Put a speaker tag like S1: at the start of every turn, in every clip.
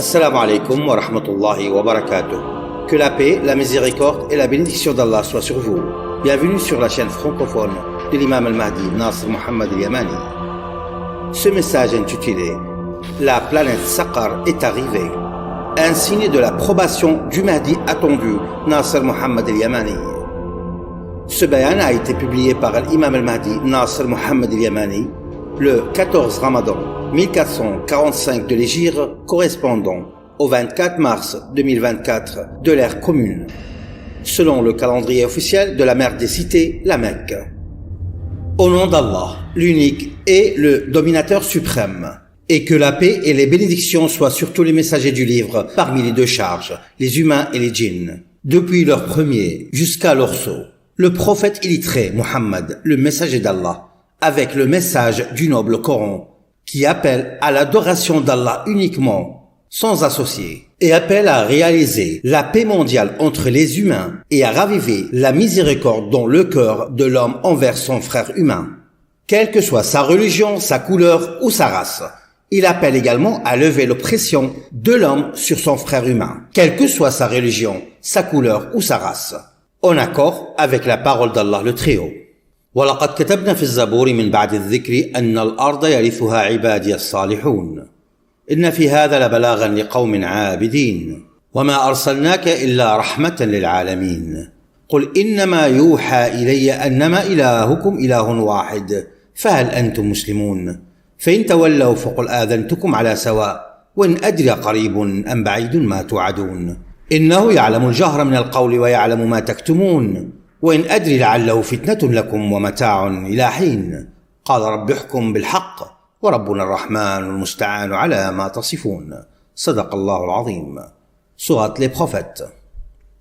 S1: Assalamu alaikum wa rahmatullahi wa barakatuh. Que la paix, la miséricorde et la bénédiction d'Allah soient sur vous. Bienvenue sur la chaîne francophone de l'imam al-Mahdi Nasr Mohammed al-Yamani. Ce message intitulé « La planète Saqar est arrivée », un signe de l'approbation du Mahdi attendu Nasr Mohammed al-Yamani. Ce bayan a été publié par l'imam al-Mahdi Nasr Mohammed al-Yamani le 14 Ramadan 1445 de l'Hégire, correspondant au 24 mars 2024 de l'ère commune, selon le calendrier officiel de la mère des cités, la Mecque. Au nom d'Allah, l'unique et le dominateur suprême, et que la paix et les bénédictions soient sur tous les messagers du livre parmi les deux charges, les humains et les djinns, depuis leur premier jusqu'à leur sceau. Le prophète illettré Muhammad, le messager d'Allah, avec le message du noble Coran, qui appelle à l'adoration d'Allah uniquement, sans associer, et appelle à réaliser la paix mondiale entre les humains et à raviver la miséricorde dans le cœur de l'homme envers son frère humain, quelle que soit sa religion, sa couleur ou sa race. Il appelle également à lever l'oppression de l'homme sur son frère humain, quelle que soit sa religion, sa couleur ou sa race, en accord avec la parole d'Allah le Très-Haut. ولقد كتبنا في الزبور من بعد الذكر أن الأرض يرثها عبادي الصالحون إن في هذا لبلاغا لقوم عابدين وما أرسلناك إلا رحمة للعالمين قل إنما يوحى إلي أنما إلهكم إله واحد فهل أنتم مسلمون فإن تولوا فقل آذنتكم على سواء وإن أدري قريب أم بعيد ما توعدون إنه يعلم الجهر من القول ويعلم ما تكتمون وإن أدري لعله فتنة لكم ومتاع إلى حين قال رب احكم بالحق وربنا الرحمن المستعان على ما تصفون صدق الله العظيم. Sourate les prophètes.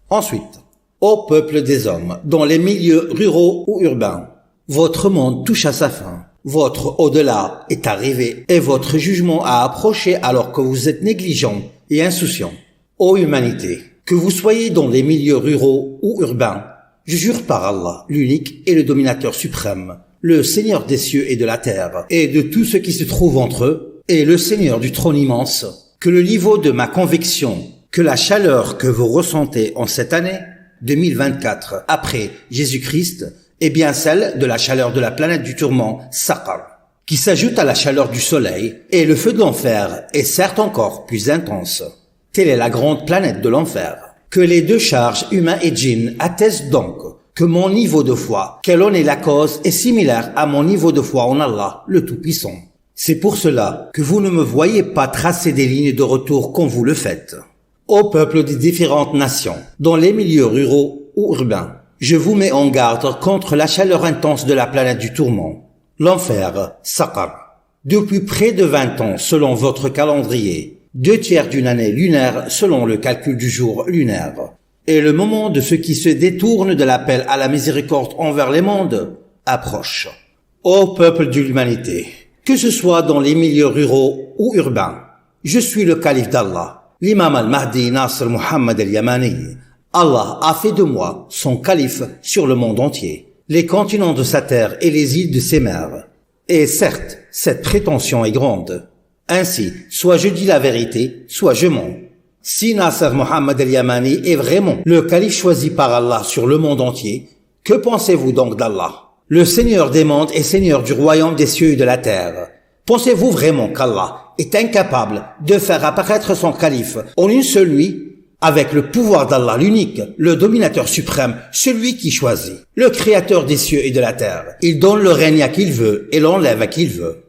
S1: Ensuite, ô peuple des hommes, dans les milieux ruraux ou urbains, votre monde touche à sa fin, votre au-delà est arrivé et votre jugement a approché alors que vous êtes négligents et insouciants. Ô humanité, que vous soyez dans les milieux ruraux ou urbains, je jure par Allah, l'unique et le dominateur suprême, le Seigneur des cieux et de la terre, et de tout ce qui se trouve entre eux, et le Seigneur du trône immense, que le niveau de ma conviction, que la chaleur que vous ressentez en cette année 2024 après Jésus-Christ, est bien celle de la chaleur de la planète du tourment Saqar, qui s'ajoute à la chaleur du soleil, et le feu de l'enfer est certes encore plus intense. Telle est la grande planète de l'enfer. Que les deux charges, humains et djinns, attestent donc que mon niveau de foi, quelle en est la cause, est similaire à mon niveau de foi en Allah, le Tout-Puissant. C'est pour cela que vous ne me voyez pas tracer des lignes de retour comme vous le faites. Ô peuple des différentes nations, dans les milieux ruraux ou urbains, je vous mets en garde contre la chaleur intense de la planète du tourment, l'enfer, Saqar. Depuis près de 20 ans, selon votre calendrier, 2/3 d'une année lunaire selon le calcul du jour lunaire, et le moment de ceux qui se détournent de l'appel à la miséricorde envers les mondes approche. Ô peuple de l'humanité, que ce soit dans les milieux ruraux ou urbains, je suis le calife d'Allah, l'imam al-Mahdi Nasr Mohammed al-Yamani. Allah a fait de moi son calife sur le monde entier, les continents de sa terre et les îles de ses mers. Et certes, cette prétention est grande. Ainsi, soit je dis la vérité, soit je mens. Si Nasr Mohammed al-Yamani est vraiment le calife choisi par Allah sur le monde entier, que pensez-vous donc d'Allah, le Seigneur des mondes et Seigneur du royaume des cieux et de la terre? Pensez-vous vraiment qu'Allah est incapable de faire apparaître son calife en une seule nuit, avec le pouvoir d'Allah l'unique, le dominateur suprême, celui qui choisit, le créateur des cieux et de la terre? Il donne le règne à qui il veut et l'enlève à qui il veut.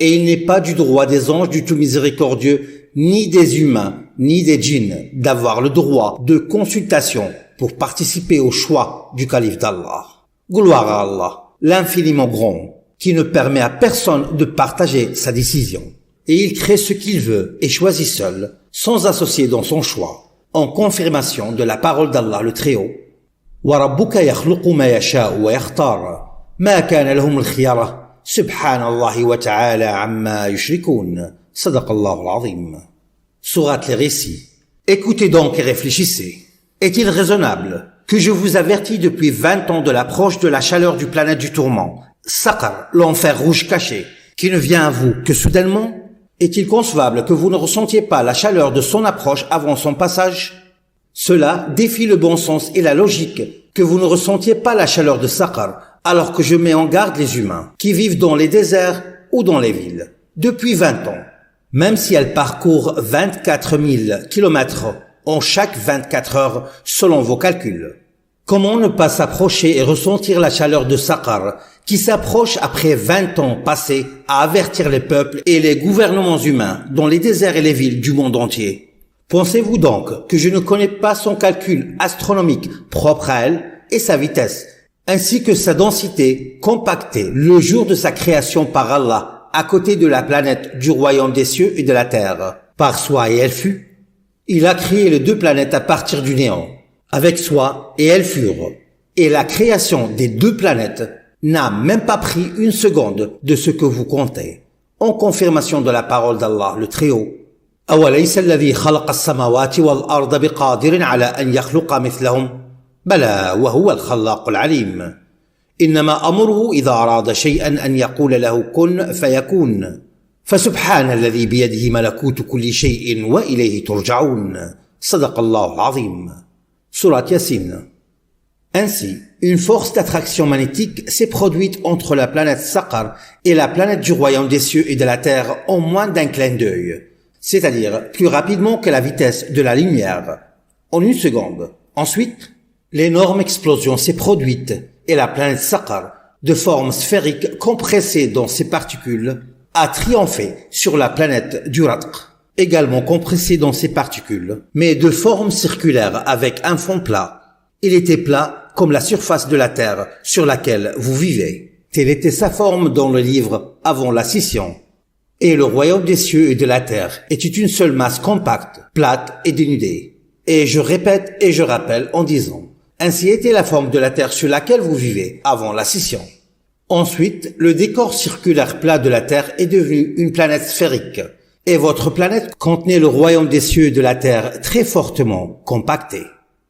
S1: Et il n'est pas du droit des anges du tout miséricordieux, ni des humains, ni des djinns, d'avoir le droit de consultation pour participer au choix du calife d'Allah. Gloire à Allah, l'infiniment grand, qui ne permet à personne de partager sa décision. Et il crée ce qu'il veut et choisit seul, sans associer dans son choix, en confirmation de la parole d'Allah le Très-Haut. وَرَبُّكَ يَخْلُقُ مَا يَشَاءُ وَيَخْتَارُ مَا كَانَ لَهُمُ الْخِيَرَةُ Subhanallah wa ta'ala amma yushrikoun. Sadaqallahu al-azim. Sourate les récits. Écoutez donc et réfléchissez. Est-il raisonnable que je vous avertis depuis 20 ans de l'approche de la chaleur du planète du tourment, Saqar, l'enfer rouge caché, qui ne vient à vous que soudainement? Est-il concevable que vous ne ressentiez pas la chaleur de son approche avant son passage? Cela défie le bon sens et la logique que vous ne ressentiez pas la chaleur de Saqar, alors que je mets en garde les humains qui vivent dans les déserts ou dans les villes depuis 20 ans, même si elles parcourent 24 000 kilomètres en chaque 24 heures selon vos calculs. Comment ne pas s'approcher et ressentir la chaleur de Saqar qui s'approche après 20 ans passés à avertir les peuples et les gouvernements humains dans les déserts et les villes du monde entier? Pensez-vous donc que je ne connais pas son calcul astronomique propre à elle et sa vitesse, ainsi que sa densité compactée le jour de sa création par Allah à côté de la planète du royaume des cieux et de la terre, par soi et elle fut? Il a créé les deux planètes à partir du néant, avec soi et elles furent, et la création des deux planètes n'a même pas pris une seconde de ce que vous comptez, en confirmation de la parole d'Allah le Très-Haut. أوليس الذي خلق السماوات والأرض بقادر على أن يخلق مثلهم بلى وهو الخلاق العليم إنما أمره إذا أراد شيئا أن يقول له كن فيكون فسبحان الذي بيده ملكوت كل شيء وإليه ترجعون صدق الله العظيم. Surat Yasin. Ainsi, une force d'attraction magnétique s'est produite entre la planète Saqar et la planète du royaume des cieux et de la terre en moins d'un clin d'œil, c'est-à-dire plus rapidement que la vitesse de la lumière, en une seconde. Ensuite, l'énorme explosion s'est produite et la planète Saqar, de forme sphérique compressée dans ses particules, a triomphé sur la planète du Ratq, également compressée dans ses particules, mais de forme circulaire avec un fond plat. Il était plat comme la surface de la terre sur laquelle vous vivez. Telle était sa forme dans le livre avant la scission. Et le royaume des cieux et de la terre était une seule masse compacte, plate et dénudée. Et je répète et je rappelle en disant, ainsi était la forme de la terre sur laquelle vous vivez avant la scission. Ensuite, le décor circulaire plat de la terre est devenu une planète sphérique. Et votre planète contenait le royaume des cieux et de la terre très fortement compacté.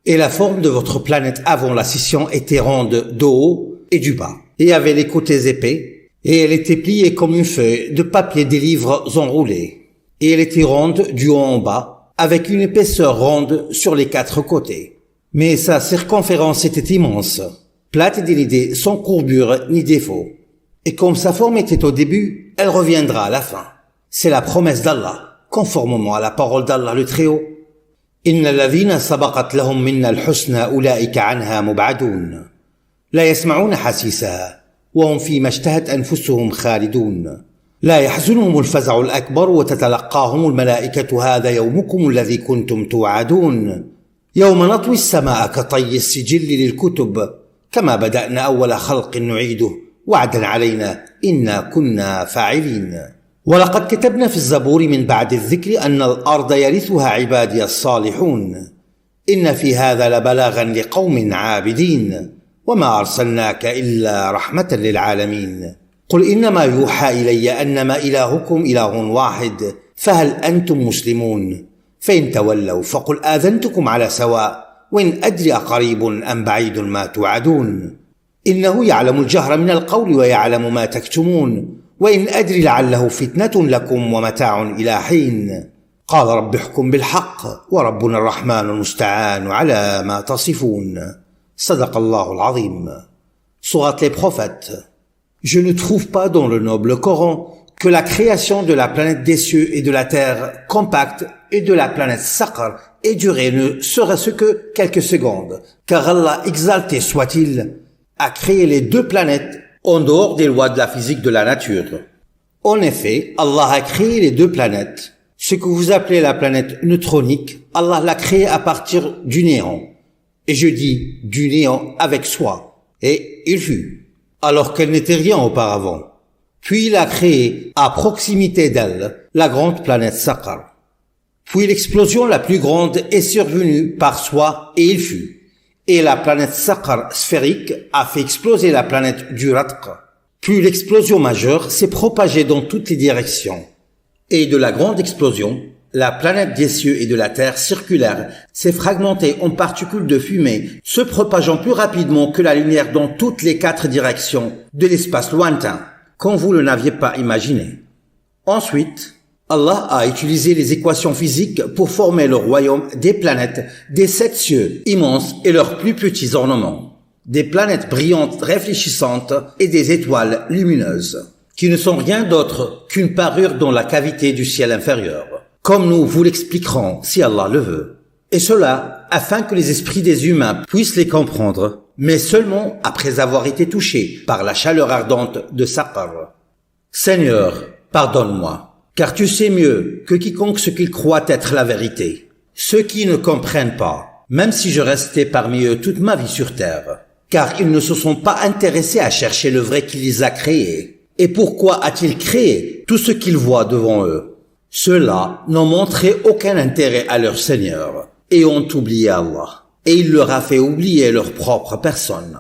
S1: Et la forme de votre planète avant la scission était ronde du haut et du bas, et avait les côtés épais, et elle était pliée comme une feuille de papier des livres enroulés. Et elle était ronde du haut en bas, avec une épaisseur ronde sur les 4 côtés. Mais sa circonférence était immense, plate et dénudée, sans courbure ni défaut. Et comme sa forme était au début, elle reviendra à la fin. C'est la promesse d'Allah, conformément à la parole d'Allah le Très-Haut. إن الذين سبقت لهم منا الحسنى أولئك عنها مبعدون لا يسمعون حسيسها وهم فيما اشتهت أنفسهم خالدون لا يحزنهم الفزع الأكبر وتتلقاهم الملائكة هذا يومكم الذي كنتم توعدون يوم نطوي السماء كطي السجل للكتب كما بدأنا أول خلق نعيده وعدا علينا إنا كنا فاعلين ولقد كتبنا في الزبور من بعد الذكر أن الأرض يرثها عبادي الصالحون إن في هذا لبلاغا لقوم عابدين وما أرسلناك إلا رحمة للعالمين قل إنما يوحى إلي أنما إلهكم إله واحد فهل أنتم مسلمون فإن تولوا فقل آذنتكم على سواء وإن أدري قريب أم بعيد ما توعدون إنه يعلم الجهر من القول ويعلم ما تكتمون وإن أدري لعله فتنة لكم ومتاع إلى حين قال رب احكم بالحق وربنا الرحمن المستعان على ما تصفون صدق الله العظيم. Sourate les prophètes. Je ne trouve pas dans le noble Coran que la création de la planète des cieux et de la terre compacte et de la planète Saqar ait duré ne serait-ce que quelques secondes, car Allah, exalté soit-il, a créé les deux planètes en dehors des lois de la physique de la nature. En effet, Allah a créé les deux planètes. Ce que vous appelez la planète neutronique, Allah l'a créée à partir du néant. Et je dis du néant avec soi. Et il fut, alors qu'elle n'était rien auparavant. Puis il a créé, à proximité d'elle, la grande planète Saqar. Puis l'explosion la plus grande est survenue par soi et il fut. Et la planète Saqar sphérique a fait exploser la planète du Ratq. Puis l'explosion majeure s'est propagée dans toutes les directions. Et de la grande explosion, la planète des cieux et de la terre circulaire s'est fragmentée en particules de fumée, se propageant plus rapidement que la lumière dans toutes les 4 directions de l'espace lointain, quand vous ne l'aviez pas imaginé. Ensuite, Allah a utilisé les équations physiques pour former le royaume des planètes des 7 cieux immenses et leurs plus petits ornements. Des planètes brillantes réfléchissantes et des étoiles lumineuses, qui ne sont rien d'autre qu'une parure dans la cavité du ciel inférieur, comme nous vous l'expliquerons si Allah le veut. Et cela afin que les esprits des humains puissent les comprendre, mais seulement après avoir été touchés par la chaleur ardente de Saqar. Seigneur, pardonne-moi, car tu sais mieux que quiconque ce qu'ils croient être la vérité. Ceux qui ne comprennent pas, même si je restais parmi eux toute ma vie sur terre, car ils ne se sont pas intéressés à chercher le vrai qui les a créés. Et pourquoi a-t-il créé tout ce qu'ils voient devant eux? Ceux-là n'ont montré aucun intérêt à leur Seigneur et ont oublié Allah. Et il leur a fait oublier leur propre personne.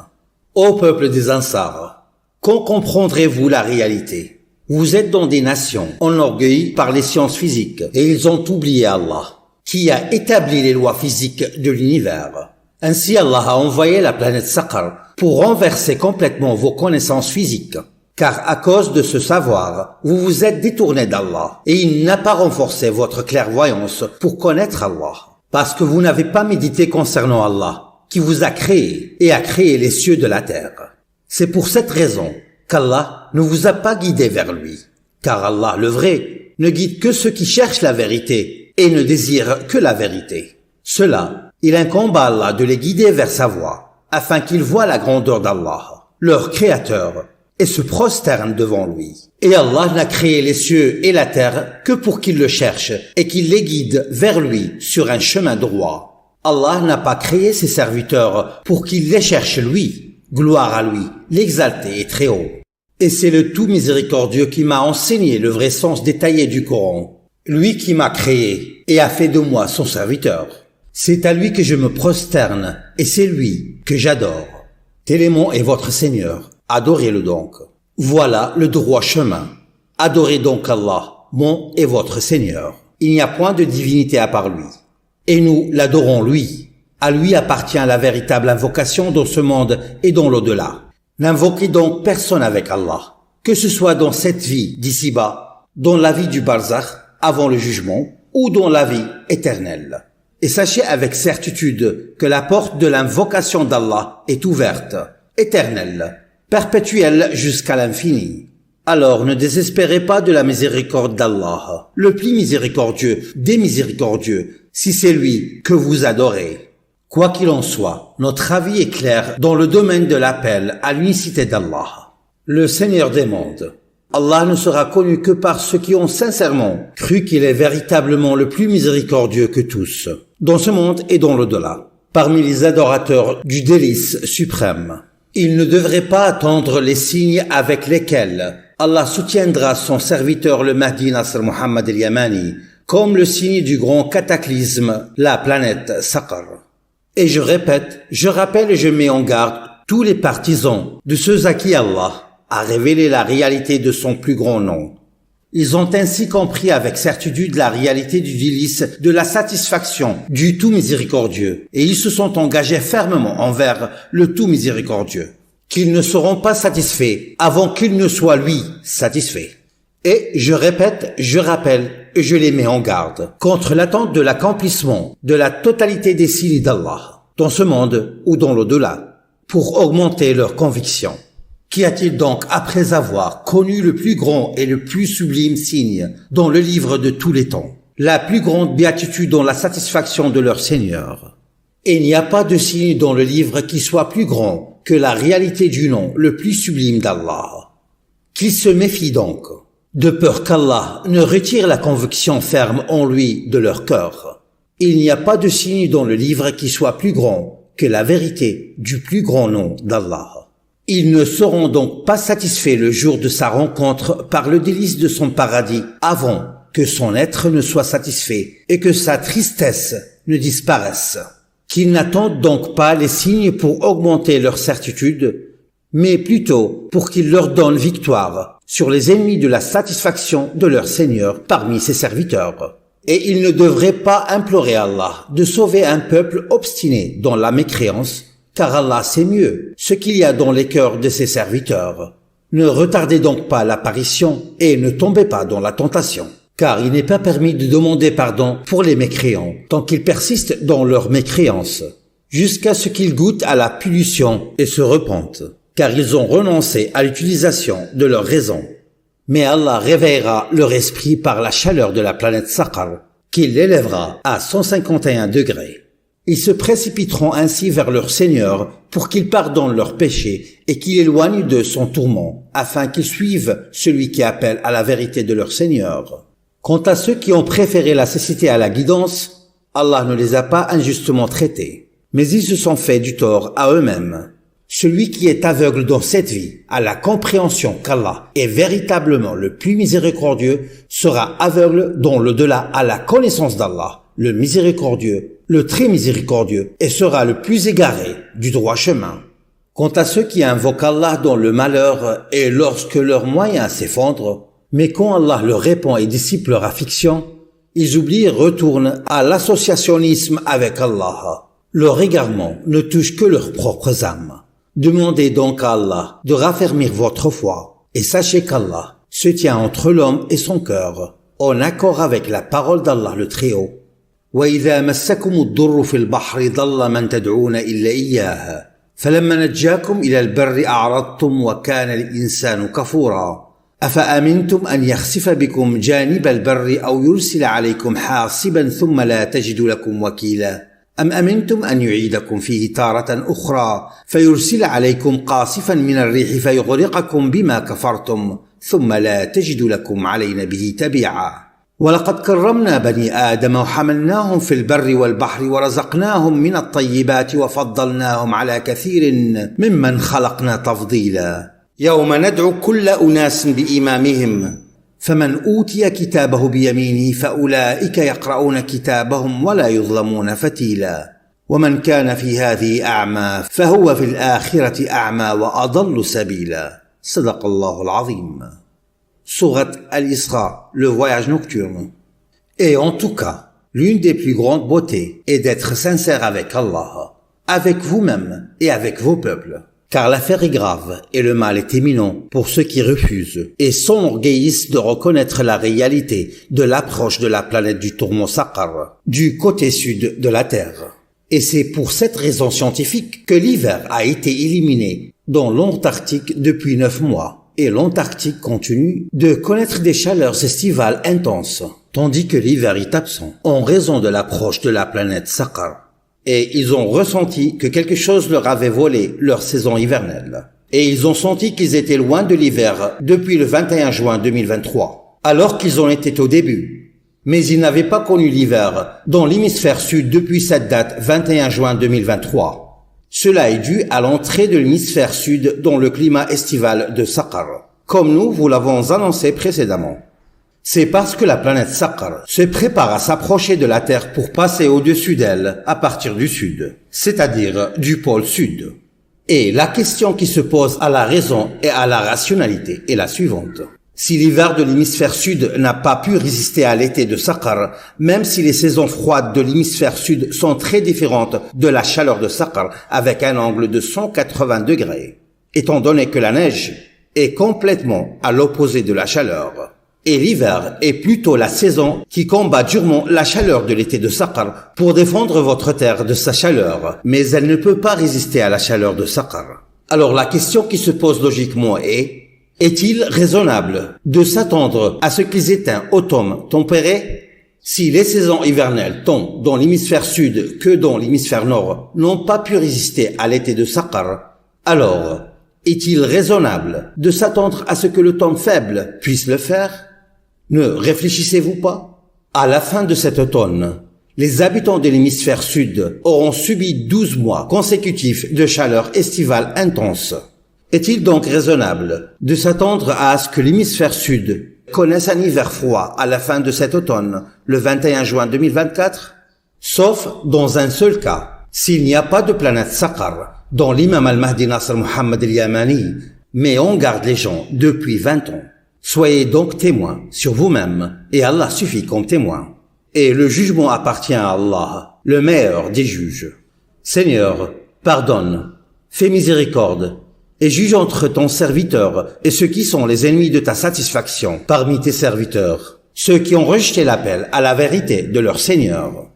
S1: Ô peuple des Ansar, quand comprendrez-vous la réalité? Vous êtes dans des nations enorgueillies par les sciences physiques et ils ont oublié Allah, qui a établi les lois physiques de l'univers. Ainsi Allah a envoyé la planète Saqar pour renverser complètement vos connaissances physiques. Car à cause de ce savoir, vous vous êtes détourné d'Allah et il n'a pas renforcé votre clairvoyance pour connaître Allah. Parce que vous n'avez pas médité concernant Allah, qui vous a créé et a créé les cieux de la terre. C'est pour cette raison qu'Allah ne vous a pas guidé vers lui. Car Allah, le vrai, ne guide que ceux qui cherchent la vérité et ne désirent que la vérité. Cela, il incombe à Allah de les guider vers sa voie, afin qu'ils voient la grandeur d'Allah, leur créateur, et se prosternent devant lui. Et Allah n'a créé les cieux et la terre que pour qu'ils le cherchent et qu'il les guide vers lui sur un chemin droit. Allah n'a pas créé ses serviteurs pour qu'ils les cherchent lui. Gloire à lui, l'exalté et très haut. Et c'est le tout miséricordieux qui m'a enseigné le vrai sens détaillé du Coran. Lui qui m'a créé et a fait de moi son serviteur. C'est à lui que je me prosterne et c'est lui que j'adore. Télémon est votre Seigneur. Adorez-le donc. Voilà le droit chemin. Adorez donc Allah, mon et votre Seigneur. Il n'y a point de divinité à part lui. Et nous l'adorons lui. À lui appartient la véritable invocation dans ce monde et dans l'au-delà. N'invoquez donc personne avec Allah, que ce soit dans cette vie d'ici-bas, dans la vie du barzakh, avant le jugement, ou dans la vie éternelle. Et sachez avec certitude que la porte de l'invocation d'Allah est ouverte, éternelle, perpétuelle jusqu'à l'infini. Alors ne désespérez pas de la miséricorde d'Allah, le plus miséricordieux des miséricordieux, si c'est lui que vous adorez. Quoi qu'il en soit, notre avis est clair dans le domaine de l'appel à l'unicité d'Allah, le Seigneur des mondes. Allah ne sera connu que par ceux qui ont sincèrement cru qu'il est véritablement le plus miséricordieux que tous, dans ce monde et dans l'au-delà, parmi les adorateurs du délice suprême. Il ne devrait pas attendre les signes avec lesquels Allah soutiendra son serviteur le Mahdi Nasr Muhammad al-Yamani, comme le signe du grand cataclysme, la planète Saqar. Et je répète, je rappelle et je mets en garde tous les partisans de ceux à qui Allah a révélé la réalité de son plus grand nom. Ils ont ainsi compris avec certitude la réalité du délice de la satisfaction du tout miséricordieux, et ils se sont engagés fermement envers le tout miséricordieux, qu'ils ne seront pas satisfaits avant qu'il ne soit lui satisfait. Et je répète, je rappelle, et je les mets en garde contre l'attente de l'accomplissement de la totalité des signes d'Allah, dans ce monde ou dans l'au-delà, pour augmenter leur conviction. Qu'y a-t-il donc après avoir connu le plus grand et le plus sublime signe dans le livre de tous les temps, la plus grande béatitude dans la satisfaction de leur Seigneur? Et il n'y a pas de signe dans le livre qui soit plus grand que la réalité du nom le plus sublime d'Allah. Qu'ils se méfient donc, de peur qu'Allah ne retire la conviction ferme en lui de leur cœur. Il n'y a pas de signe dans le livre qui soit plus grand que la vérité du plus grand nom d'Allah. Ils ne seront donc pas satisfaits le jour de sa rencontre par le délice de son paradis avant que son être ne soit satisfait et que sa tristesse ne disparaisse. Qu'ils n'attendent donc pas les signes pour augmenter leur certitude, mais plutôt pour qu'il leur donne victoire sur les ennemis de la satisfaction de leur Seigneur parmi ses serviteurs. Et ils ne devraient pas implorer Allah de sauver un peuple obstiné dans la mécréance, car Allah sait mieux ce qu'il y a dans les cœurs de ses serviteurs. Ne retardez donc pas l'apparition et ne tombez pas dans la tentation. car il n'est pas permis de demander pardon pour les mécréants tant qu'ils persistent dans leur mécréance, jusqu'à ce qu'ils goûtent à la punition et se repentent, car ils ont renoncé à l'utilisation de leur raison. Mais Allah réveillera leur esprit par la chaleur de la planète Saqar, qu'il l'élèvera à 151 degrés. Ils se précipiteront ainsi vers leur Seigneur pour qu'il pardonne leurs péchés et qu'il éloigne de son tourment, afin qu'ils suivent celui qui appelle à la vérité de leur Seigneur. Quant à ceux qui ont préféré la cécité à la guidance, Allah ne les a pas injustement traités, mais ils se sont fait du tort à eux-mêmes. Celui qui est aveugle dans cette vie à la compréhension qu'Allah est véritablement le plus miséricordieux sera aveugle dans l'au-delà à la connaissance d'Allah, le miséricordieux, le très miséricordieux, et sera le plus égaré du droit chemin. Quant à ceux qui invoquent Allah dans le malheur et lorsque leurs moyens s'effondrent, mais quand Allah leur répond et dissipe leur affliction, ils oublient et retournent à l'associationnisme avec Allah. Leur égarement ne touche que leurs propres âmes. Demandez donc à Allah de raffermir votre foi et sachez qu'Allah se tient entre l'homme et son cœur, en accord avec la parole d'Allah le Très-Haut. وَإِذَا مَسَّكُمُ الضُّرُّ فِي الْبَحْرِ ضَلَّ مَنْ تَدْعُونَ إِلَّا إِيَّاهُ فَلَمَّا نَجَّاكُمْ إِلَى الْبَرِّ أَعْرَضْتُمْ وَكَانَ الْإِنسَانُ كَفُورًا أَفَأَمِنْتُمْ أَنْ يَخْسِفَ بِكُمْ جَانِبَ الْبَرِّ أَوْ يُرْسِلَ عَلَيْكُمْ حَاصِبًا ثُمَّ لَا تَجِدُوا لَكُمْ وَكِيلًا أَمْ أَمِنْتُمْ أَنْ يُعِيدَكُمْ فِيهِ تَارَةً أُخْرَى فَيُرْسِلَ عَلَيْكُمْ قَاصِفًا مِنَ الرِّيحِ فَيُغْرِقَكُمْ بِمَا كَفَرْتُمْ ثُمَّ لَا تَجِدُوا لَكُمْ عَلَيْنَا بِهِ تَبِيعًا وَلَقَدْ كَرَّمْنَا بَنِي آدَمَ وَحَمَلْنَاهُمْ فِي الْبَرِّ وَالْبَحْرِ وَرَزَقْنَاهُمْ مِنَ الطَّيِّبَاتِ وَفَضَّلْنَاهُمْ عَلَى كَثِيرٍ مِمَّنْ خَلَقْنَا تَفْضِيلًا يَوْمَ نَدْعُو كُلَّ أُنَاسٍ بِإِمَامِهِمْ فَمَنْ أُوتِيَ كِتَابَهُ بِيَمِينِهِ فَأُولَئِكَ يَقْرَؤُونَ كِتَابَهُمْ وَلَا يُظْلَمُونَ فَتِيلًا وَمَنْ كَانَ فِي هَذِهِ أَعْمَى فَهُوَ فِي الْآخِرَةِ أَعْمَى وَأَضَلُّ سَبِيلًا صدق الله العظيم. Sourate Al-Isra, le voyage nocturne. Et en tout cas, l'une des plus grandes beautés est d'être sincère avec Allah, avec vous-même et avec vos peuples. Car l'affaire est grave et le mal est éminent pour ceux qui refusent et s'enorgueillissent de reconnaître la réalité de l'approche de la planète du tourment Saqar, du côté sud de la Terre. Et c'est pour cette raison scientifique que l'hiver a été éliminé dans l'Antarctique depuis 9 mois. Et l'Antarctique continue de connaître des chaleurs estivales intenses, tandis que l'hiver est absent en raison de l'approche de la planète Saqar. Et ils ont ressenti que quelque chose leur avait volé leur saison hivernale. Et ils ont senti qu'ils étaient loin de l'hiver depuis le 21 juin 2023, alors qu'ils en étaient au début. Mais ils n'avaient pas connu l'hiver dans l'hémisphère sud depuis cette date 21 juin 2023. Cela est dû à l'entrée de l'hémisphère sud dans le climat estival de Saqar, comme nous vous l'avons annoncé précédemment. C'est parce que la planète Saqar se prépare à s'approcher de la Terre pour passer au-dessus d'elle à partir du sud, c'est-à-dire du pôle sud. Et la question qui se pose à la raison et à la rationalité est la suivante. Si l'hiver de l'hémisphère sud n'a pas pu résister à l'été de Saqar, même si les saisons froides de l'hémisphère sud sont très différentes de la chaleur de Saqar avec un angle de 180 degrés, étant donné que la neige est complètement à l'opposé de la chaleur. Et l'hiver est plutôt la saison qui combat durement la chaleur de l'été de Saqar pour défendre votre terre de sa chaleur, mais elle ne peut pas résister à la chaleur de Saqar. Alors la question qui se pose logiquement est-il raisonnable de s'attendre à ce qu'ils aient un automne tempéré? Si les saisons hivernales tant dans l'hémisphère sud que dans l'hémisphère nord n'ont pas pu résister à l'été de Saqar, alors est-il raisonnable de s'attendre à ce que le temps faible puisse le faire? Ne réfléchissez-vous pas? À la fin de cet automne, les habitants de l'hémisphère sud auront subi 12 mois consécutifs de chaleur estivale intense. Est-il donc raisonnable de s'attendre à ce que l'hémisphère sud connaisse un hiver froid à la fin de cet automne, le 21 juin 2024? Sauf dans un seul cas, s'il n'y a pas de planète Saqar, dont l'imam al-Mahdi Nasr Muhammad al-Yamani met en garde les gens depuis 20 ans. Soyez donc témoins sur vous-même, et Allah suffit comme témoin. Et le jugement appartient à Allah, le meilleur des juges. Seigneur, pardonne, fais miséricorde, et juge entre ton serviteur et ceux qui sont les ennemis de ta satisfaction parmi tes serviteurs. ceux qui ont rejeté l'appel à la vérité de leur Seigneur.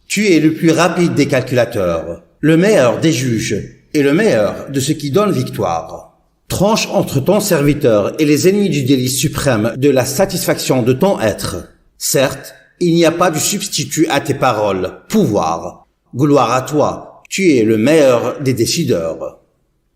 S1: Tu es le plus rapide des calculateurs, le meilleur des juges et le meilleur de ceux qui donnent victoire. Tranche entre ton serviteur et les ennemis du délice suprême de la satisfaction de ton être. Certes, il n'y a pas de substitut à tes paroles, pouvoir. Gloire à toi, tu es le meilleur des décideurs.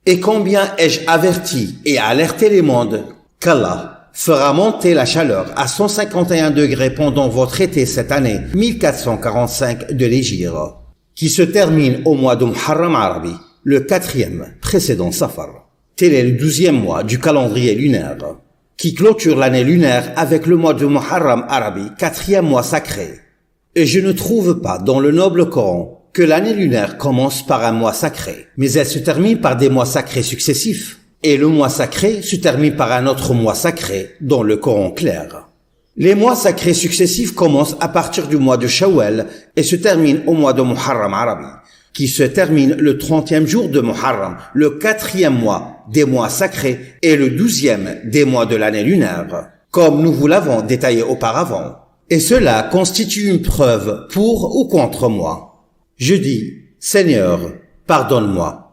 S1: Et combien ai-je averti et alerté les mondes qu'Allah fera monter la chaleur à 151 degrés pendant votre été cette année 1445 de l'Hégire, qui se termine au mois de Muharram Arabi, le 4e précédent Safar. Tel est le 12e mois du calendrier lunaire, qui clôture l'année lunaire avec le mois de Muharram Arabi, 4e mois sacré. Et je ne trouve pas dans le noble Coran que l'année lunaire commence par un mois sacré, mais elle se termine par des mois sacrés successifs, et le mois sacré se termine par un autre mois sacré dans le Coran clair. Les mois sacrés successifs commencent à partir du mois de Shawwal et se terminent au mois de Muharram Arabi, qui se termine le 30e jour de Muharram, le 4e mois des mois sacrés et le 12e des mois de l'année lunaire, comme nous vous l'avons détaillé auparavant. Et cela constitue une preuve pour ou contre moi. Je dis, Seigneur, pardonne-moi,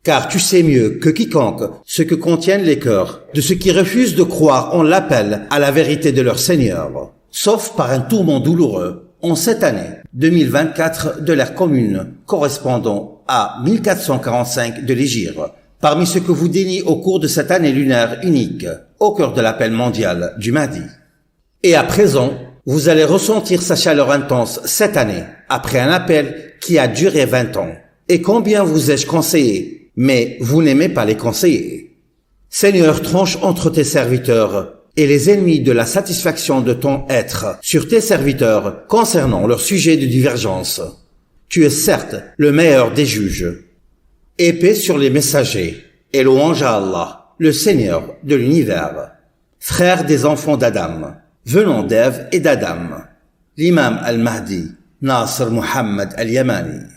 S1: car tu sais mieux que quiconque ce que contiennent les cœurs de ceux qui refusent de croire en l'appel à la vérité de leur Seigneur, sauf par un tourment douloureux en cette année 2024 de l'ère commune correspondant à 1445 de l'Hégire, parmi ceux que vous déniez au cours de cette année lunaire unique, au cœur de l'appel mondial du Mahdi. Et à présent, vous allez ressentir sa chaleur intense cette année, après un appel qui a duré 20 ans. Et combien vous ai-je conseillé, mais vous n'aimez pas les conseiller. Seigneur, tranche entre tes serviteurs et les ennemis de la satisfaction de ton être sur tes serviteurs concernant leur sujet de divergence. Tu es certes le meilleur des juges. Et paix sur les messagers, et louange à Allah, le Seigneur de l'univers. Frère des enfants d'Adam, venant d'Ève et d'Adam, l'imam al-Mahdi, Nasr Muhammad al-Yamani.